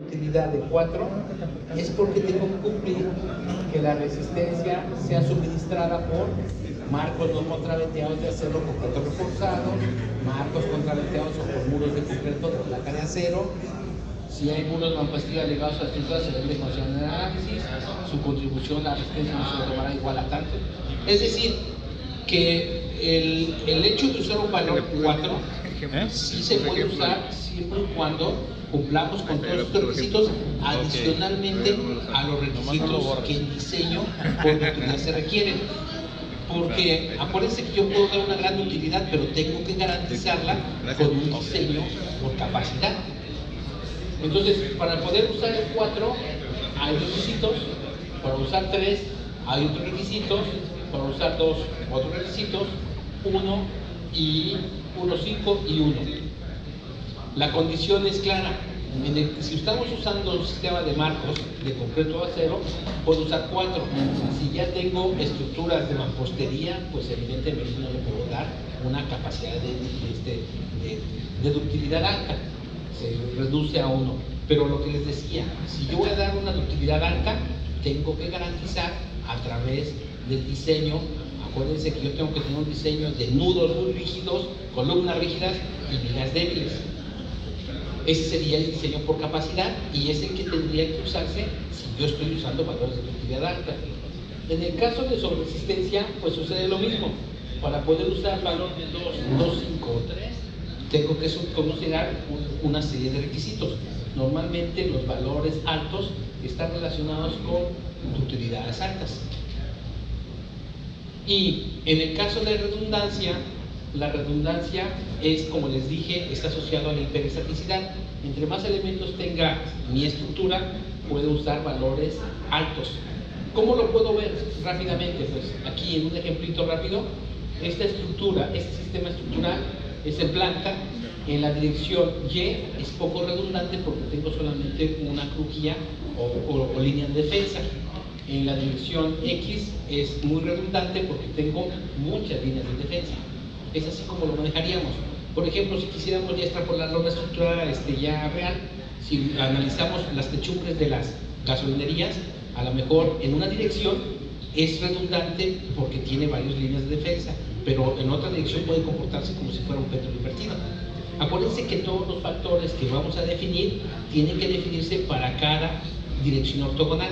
Utilidad de 4 es porque tengo que cumplir que la resistencia sea suministrada por marcos no contraventeados de acero concreto reforzado, marcos contraventeados o por muros de concreto de placa de acero. Si hay muros mampostería ligados a la estructura, se debe considerar en el análisis. Su contribución a la resistencia no se le tomará igual a tanto. Es decir, que el hecho de usar un valor 4 sí se puede usar siempre y cuando cumplamos con todos estos requisitos, adicionalmente a los requisitos que el diseño por utilidad se requieren. Porque acuérdense que yo puedo dar una gran utilidad, pero tengo que garantizarla con un diseño por capacidad. Entonces, para poder usar el 4 hay requisitos, para usar 3 hay otros requisitos, para usar 2 otros requisitos, 1, 5 y 1. La condición es clara. Si estamos usando un sistema de marcos de concreto o acero, puedo usar 4. Si ya tengo estructuras de mampostería, pues evidentemente no le puedo dar una capacidad de ductilidad alta. Se reduce a 1. Pero lo que les decía, si yo voy a dar una ductilidad alta, tengo que garantizar a través del diseño. Acuérdense que yo tengo que tener un diseño de nudos muy rígidos, columnas rígidas y vigas débiles. Ese sería el diseño por capacidad y es el que tendría que usarse si yo estoy usando valores de ductilidad alta. En el caso de sobreresistencia, pues sucede lo mismo. Para poder usar valor de 2, 5 o 3, tengo que considerar una serie de requisitos. Normalmente los valores altos están relacionados con ductilidades altas. Y en el caso de redundancia, la redundancia es, como les dije, está asociado a la hiperestaticidad. Entre más elementos tenga mi estructura, puedo usar valores altos. ¿Cómo lo puedo ver rápidamente? Pues aquí en un ejemplito rápido, esta estructura, este sistema estructural es en planta. En la dirección Y es poco redundante porque tengo solamente una crujía o línea de defensa. En la dirección X es muy redundante porque tengo muchas líneas de defensa. Es así como lo manejaríamos. Por ejemplo, si quisiéramos ya extrapolarlo a una estructura ya real, si analizamos las techumbres de las gasolinerías, a lo mejor en una dirección es redundante porque tiene varias líneas de defensa, pero en otra dirección puede comportarse como si fuera un péndulo invertido. Acuérdense que todos los factores que vamos a definir tienen que definirse para cada dirección ortogonal,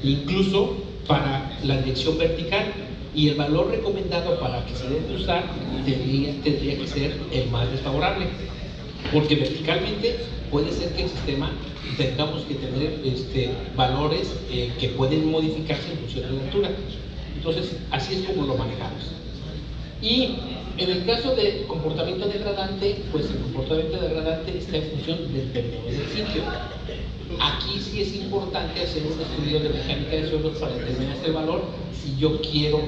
incluso para la dirección vertical. Y el valor recomendado para que se debe usar tendría que ser el más desfavorable, porque verticalmente puede ser que el sistema tengamos que tener valores que pueden modificarse en función de la altura. Entonces, así es como lo manejamos. Y en el caso de comportamiento degradante, pues el comportamiento degradante está en función del periodo del sitio. Aquí sí es importante hacer un estudio de mecánica de suelos para determinar este valor si yo quiero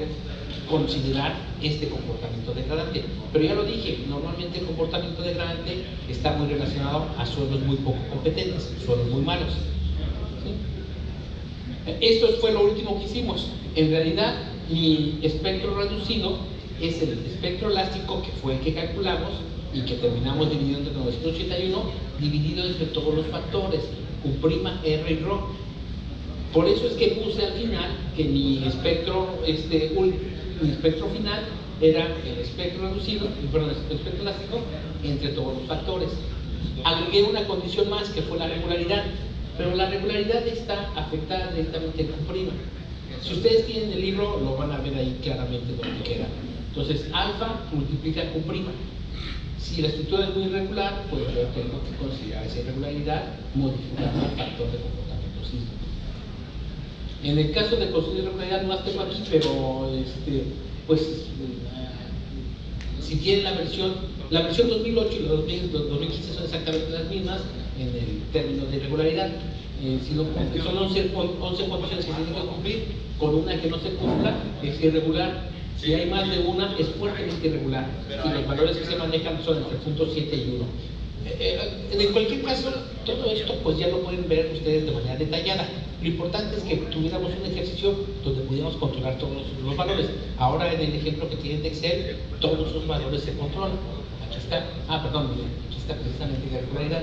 considerar este comportamiento degradante. Pero ya lo dije, normalmente el comportamiento degradante está muy relacionado a suelos muy poco competentes, suelos muy malos. ¿Sí? Esto fue lo último que hicimos. En realidad, mi espectro reducido es el espectro elástico, que fue el que calculamos y que terminamos dividiendo entre 981, dividido entre todos los factores, Q', R y Rho. Por eso es que puse al final que mi espectro, mi espectro final era el espectro reducido, perdón, el espectro elástico entre todos los factores. Agregué una condición más que fue la regularidad, pero la regularidad está afectada directamente con Q'. Si ustedes tienen el libro, lo van a ver ahí claramente donde queda. Entonces, alfa multiplica Q'. Si la estructura es muy irregular, pues yo tengo que considerar esa irregularidad modificando el factor de comportamiento sísmico. En el caso de construir irregularidad, no las tengo aquí, pero si tienen la versión 2008 y la 2015 son exactamente las mismas en el término de irregularidad. Son 11 condiciones que se tienen que cumplir, con una que no se cumpla es irregular. Si hay más de una, es fuertemente irregular. Y los valores que se manejan son entre 0.7 y 1. En cualquier caso, todo esto pues ya lo pueden ver ustedes de manera detallada. Lo importante es que tuviéramos un ejercicio donde pudiéramos controlar todos los valores. Ahora en el ejemplo que tienen de Excel, todos los valores se controlan. Aquí está, aquí está precisamente la irregularidad.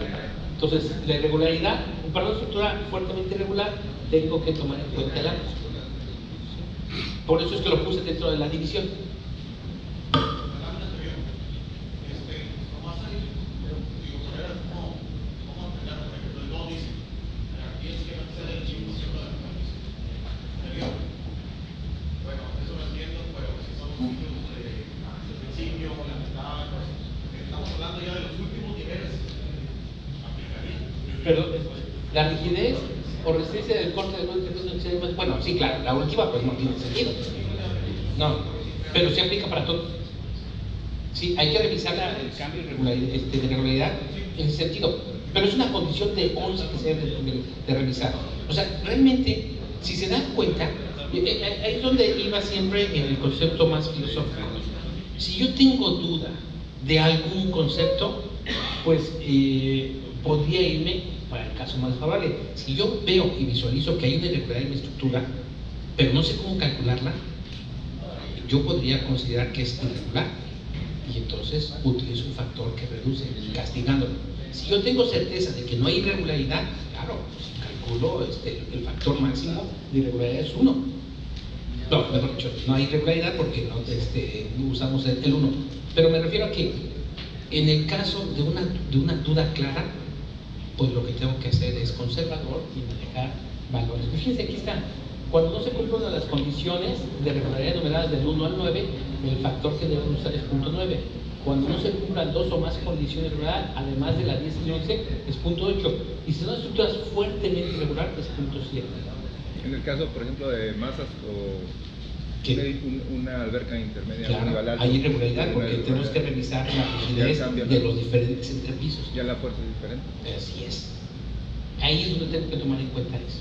Entonces, la irregularidad para una estructura fuertemente irregular, tengo que tomar en cuenta el ángulo. Por eso es que lo puse dentro de la división. Pero la rigidez o resistencia del corte del nuevo, bueno, sí, claro, la última pues no tiene sentido. No, pero se aplica para todo. Sí, hay que revisar el cambio de irregularidad en ese sentido. Pero es una condición de 11 que se debe de revisar. O sea, realmente, si se dan cuenta, ahí es donde iba siempre en el concepto más filosófico. Si yo tengo duda de algún concepto, pues podría irme para el caso más favorable. Si yo veo y visualizo que hay una irregularidad en mi estructura, pero no sé cómo calcularla, yo podría considerar que es irregular y entonces utilizo un factor que reduce, castigándolo. Si yo tengo certeza de que no hay irregularidad, claro, calculo el factor máximo de irregularidad es 1. No, mejor dicho, no hay irregularidad porque no usamos el 1. Pero me refiero a que en el caso de una duda clara, pues lo que tengo que hacer es conservador y manejar valores. Fíjense, aquí está. Cuando no se cumplen una de las condiciones de regularidad numeradas del 1 al 9, el factor que debemos usar es 0.9. Cuando no se cumplan 2 o más condiciones regulares, además de la 10 y 11, es 0.8. Y si son estructuras fuertemente irregulares, es 0.7. En el caso, por ejemplo, de masas o una alberca intermedia, claro, un nivel alto, hay irregularidad porque tenemos que revisar la rigidez de los diferentes entrepisos. Ya la fuerza es diferente. Así es. Ahí es donde tengo que tomar en cuenta eso.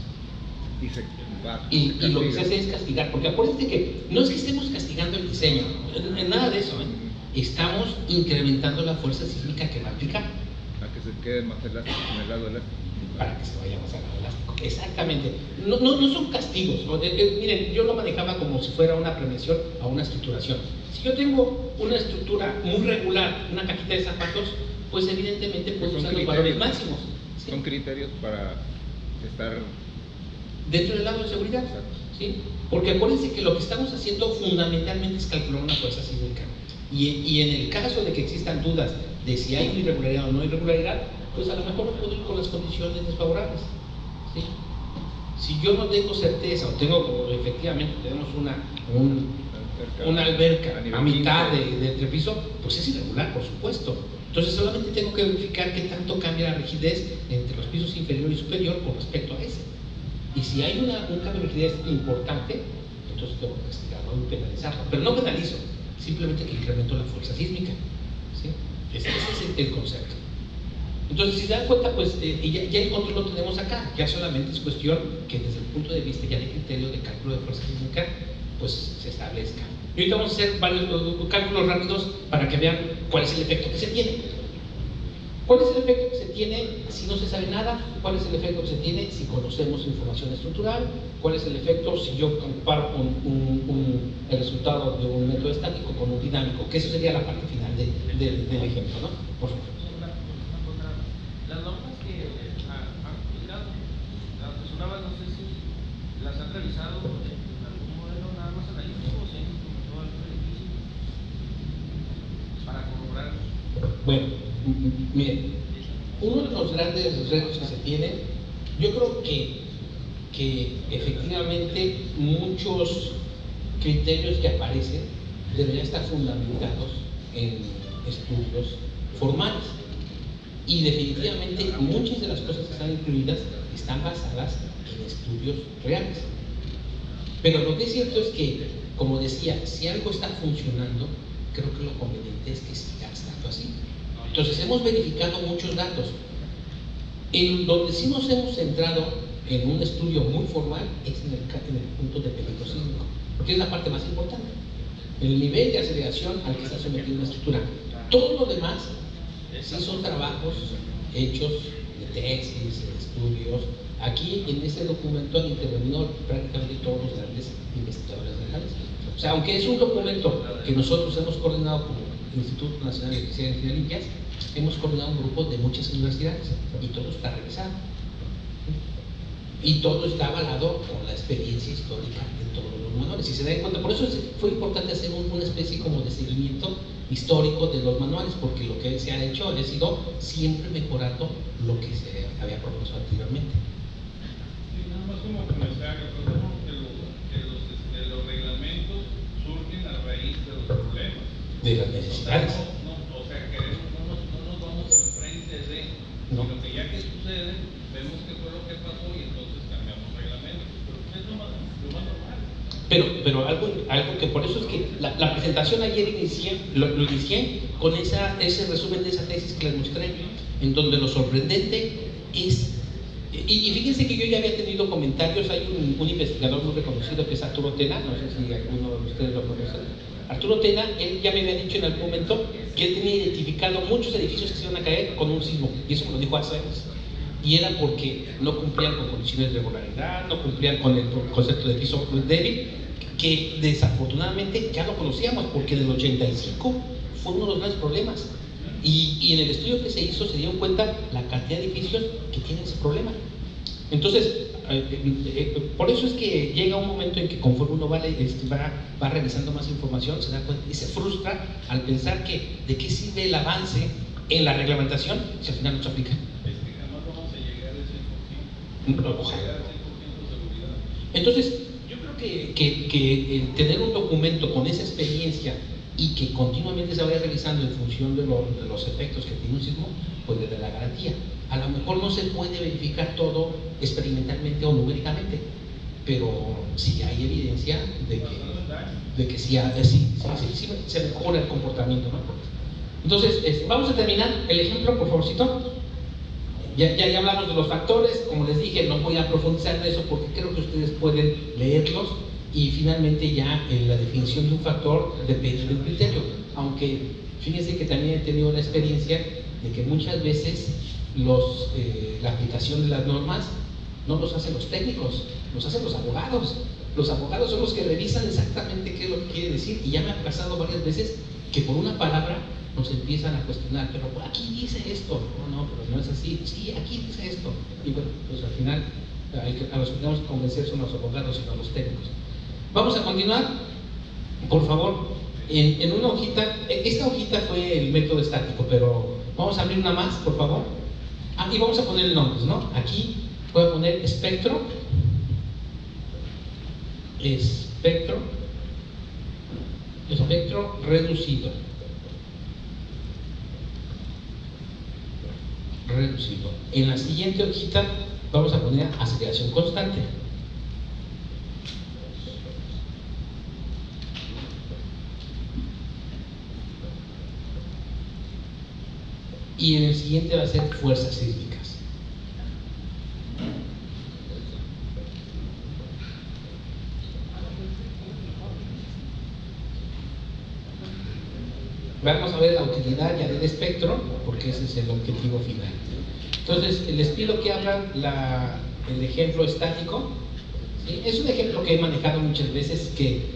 Y lo que se hace es castigar, porque acuérdense que no es que estemos castigando el diseño, nada de eso, estamos incrementando la fuerza sísmica que va a aplicar. A que se quede más elástico en el lado elástico. Para que se vaya más al lado elástico. Exactamente. No son castigos. Miren, yo lo manejaba como si fuera una premiación a una estructuración. Si yo tengo una estructura muy regular, una cajita de zapatos, pues evidentemente puedo usar los valores máximos. ¿Sí? Son criterios para estar dentro del lado de seguridad. ¿Sí? Porque acuérdense que lo que estamos haciendo fundamentalmente es calcular una fuerza sísmica. Y en el caso de que existan dudas de si hay una irregularidad o no irregularidad, pues a lo mejor no puedo ir con las condiciones desfavorables. ¿Sí? Si yo no tengo certeza, o tengo, efectivamente, tenemos una alberca a mitad de entrepiso, pues es irregular, por supuesto. Entonces solamente tengo que verificar qué tanto cambia la rigidez entre los pisos inferior y superior con respecto a ese. Y si hay un cambio de rigidez importante, entonces tengo que castigarlo y penalizarlo. Pero no penalizo, simplemente que incremento la fuerza sísmica. ¿Sí? Ese es el concepto. Entonces, si se dan cuenta, pues ya el control lo tenemos acá. Ya solamente es cuestión que desde el punto de vista ya de criterio de cálculo de fuerza sísmica, pues se establezca. Y ahorita vamos a hacer varios cálculos rápidos para que vean cuál es el efecto que se tiene. ¿Cuál es el efecto que se tiene si no se sabe nada? ¿Cuál es el efecto que se tiene si conocemos información estructural? ¿Cuál es el efecto si yo comparo el resultado de un método estático con un dinámico? Que eso sería la parte final del ejemplo, ¿no? Por favor. Las normas que han aplicado, las mencionabas, no sé si las han revisado en algún modelo nada más analítico o si han implementado algún edificio para corroborar. Bueno, miren, uno de los grandes retos que se tiene, yo creo que efectivamente muchos criterios que aparecen deberían estar fundamentados en estudios formales. Y definitivamente muchas de las cosas que están incluidas están basadas en estudios reales. Pero lo que es cierto es que, como decía, si algo está funcionando, creo que lo conveniente es que siga estando así. Entonces hemos verificado muchos datos. En donde sí nos hemos centrado en un estudio muy formal es en el punto de peligro sísmico, porque es la parte más importante. El nivel de aceleración al que está sometida una estructura. Todo lo demás sí son trabajos hechos de tesis, de estudios. Aquí en este documento han intervenido prácticamente todos los grandes investigadores legales. O sea, aunque es un documento que nosotros hemos coordinado como Instituto Nacional de Electricidad y Energías Limpias, hemos coordinado un grupo de muchas universidades y todo está revisado. Y todo está avalado por la experiencia histórica de todos los manuales. Si se dan cuenta, por eso fue importante hacer una especie como de seguimiento histórico de los manuales, porque lo que se ha hecho ha sido siempre mejorando lo que se había propuesto anteriormente. Sí, nada más como comenzar, recordemos que los reglamentos surgen a raíz de los problemas. De las necesidades. O sea, que no nos vamos enfrente de, sino que ya que sucede, vemos qué fue lo que pasó y entonces cambiamos reglamentos. Pero es lo más normal. Pero algo que por eso es que la presentación ayer lo inicié con ese resumen de esa tesis que les mostré, en donde lo sorprendente es, y fíjense que yo ya había tenido comentarios. Hay un investigador muy reconocido que es Arturo Tena, no sé si alguno de ustedes lo conoce. Arturo Tena, él ya me había dicho en algún momento que él tenía identificado muchos edificios que se iban a caer con un sismo, y eso me lo dijo hace años. Y era porque no cumplían con condiciones de regularidad, no cumplían con el concepto de piso débil, que desafortunadamente ya lo conocíamos, porque en el 85 fue uno de los grandes problemas. Y en el estudio que se hizo se dieron cuenta la cantidad de edificios que tienen ese problema. Entonces, por eso es que llega un momento en que conforme uno va revisando más información, se da cuenta y se frustra al pensar de qué sirve el avance en la reglamentación si al final no se aplica. Es que jamás vamos a llegar al 100%. No, Vamos a llegar al 100% de seguridad. Entonces, yo creo que tener un documento con esa experiencia y que continuamente se vaya revisando en función de los efectos que tiene un sismo, pues le da la garantía. A lo mejor no se puede verificar todo experimentalmente o numéricamente, pero sí hay evidencia de que sí se mejora el comportamiento, ¿no? Entonces, vamos a terminar el ejemplo, por favorcito. Ya hablamos de los factores. Como les dije, no voy a profundizar en eso porque creo que ustedes pueden leerlos. Y finalmente ya en la definición de un factor depende del criterio, aunque fíjense que también he tenido la experiencia de que muchas veces la aplicación de las normas no los hacen los técnicos, los hacen los abogados. Los abogados son los que revisan exactamente qué es lo que quiere decir, y ya me ha pasado varias veces que por una palabra nos empiezan a cuestionar, pero aquí dice esto, pero no es así, sí, aquí dice esto, y bueno, pues al final a los que tenemos que convencer son los abogados y no los técnicos. Vamos a continuar, por favor, en una hojita. Esta hojita fue el método estático, pero vamos a abrir una más, por favor. Y vamos a poner nombres, ¿no? Aquí voy a poner espectro reducido. En la siguiente hojita vamos a poner aceleración constante. Y en el siguiente va a ser fuerzas sísmicas. Vamos a ver la utilidad ya del espectro, porque ese es el objetivo final. Entonces, les pido que abran el ejemplo estático. ¿Sí? Es un ejemplo que he manejado muchas veces, que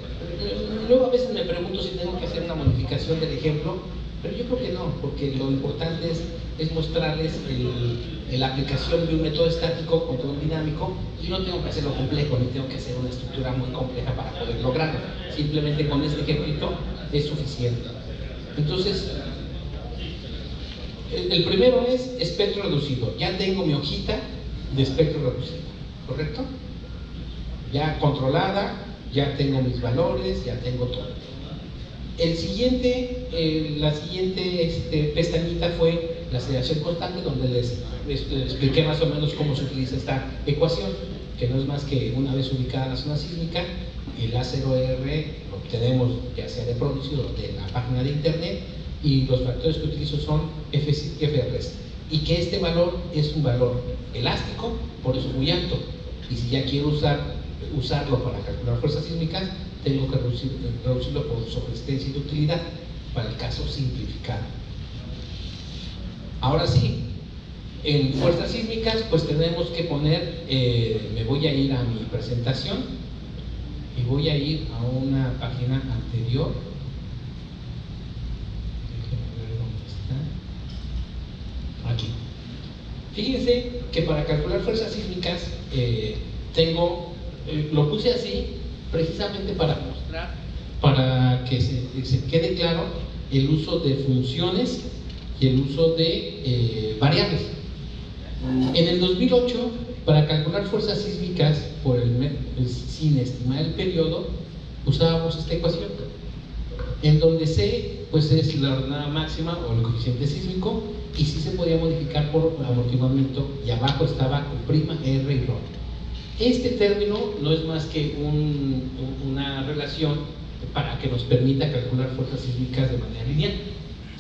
luego a veces me pregunto si tengo que hacer una modificación del ejemplo, pero yo creo que no, porque lo importante es mostrarles la aplicación de un método estático contra un dinámico, y no tengo que hacerlo complejo, ni tengo que hacer una estructura muy compleja para poder lograrlo. Simplemente con este ejemplito es suficiente. Entonces, el primero es espectro reducido. Ya tengo mi hojita de espectro reducido, ¿correcto? Ya controlada, ya tengo mis valores, ya tengo todo. La siguiente pestañita fue la aceleración constante, donde les expliqué más o menos cómo se utiliza esta ecuación, que no es más que una vez ubicada la zona sísmica, el A0R lo obtenemos ya sea de Prodigy o de la página de internet, y los factores que utilizo son Fs y Frs, y que este valor es un valor elástico, por eso es muy alto, y si ya quiero usarlo para calcular fuerzas sísmicas, tengo que reducirlo por sobreexistencia y de utilidad, para el caso simplificado. Ahora sí, en fuerzas sísmicas pues tenemos que poner, me voy a ir a mi presentación y voy a ir a una página anterior. Déjenme ver dónde está. Aquí. Fíjense que para calcular fuerzas sísmicas lo puse así precisamente para mostrar, para que se quede claro el uso de funciones y el uso de variables. En el 2008, para calcular fuerzas sísmicas sin estimar el periodo, usábamos esta ecuación, en donde C pues es la ordenada máxima o el coeficiente sísmico, y sí se podía modificar por amortiguamiento, y abajo estaba con prima, R y ρ. Este término no es más que una relación para que nos permita calcular fuerzas sísmicas de manera lineal,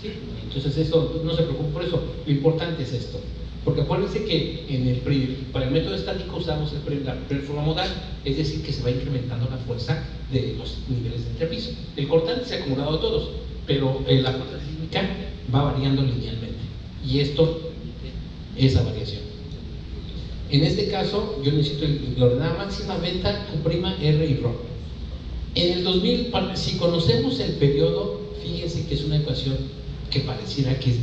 ¿sí? Entonces eso, no se preocupen por eso, lo importante es esto, porque acuérdense que para el método estático usamos la primera forma modal, es decir, que se va incrementando la fuerza de los niveles de entrepiso. El cortante se ha acumulado a todos, pero la fuerza sísmica va variando linealmente, y esto es la variación. En este caso, yo necesito la ordenada máxima, beta, Q', R y ρ. En el 2000, si conocemos el periodo, fíjense que es una ecuación que pareciera que es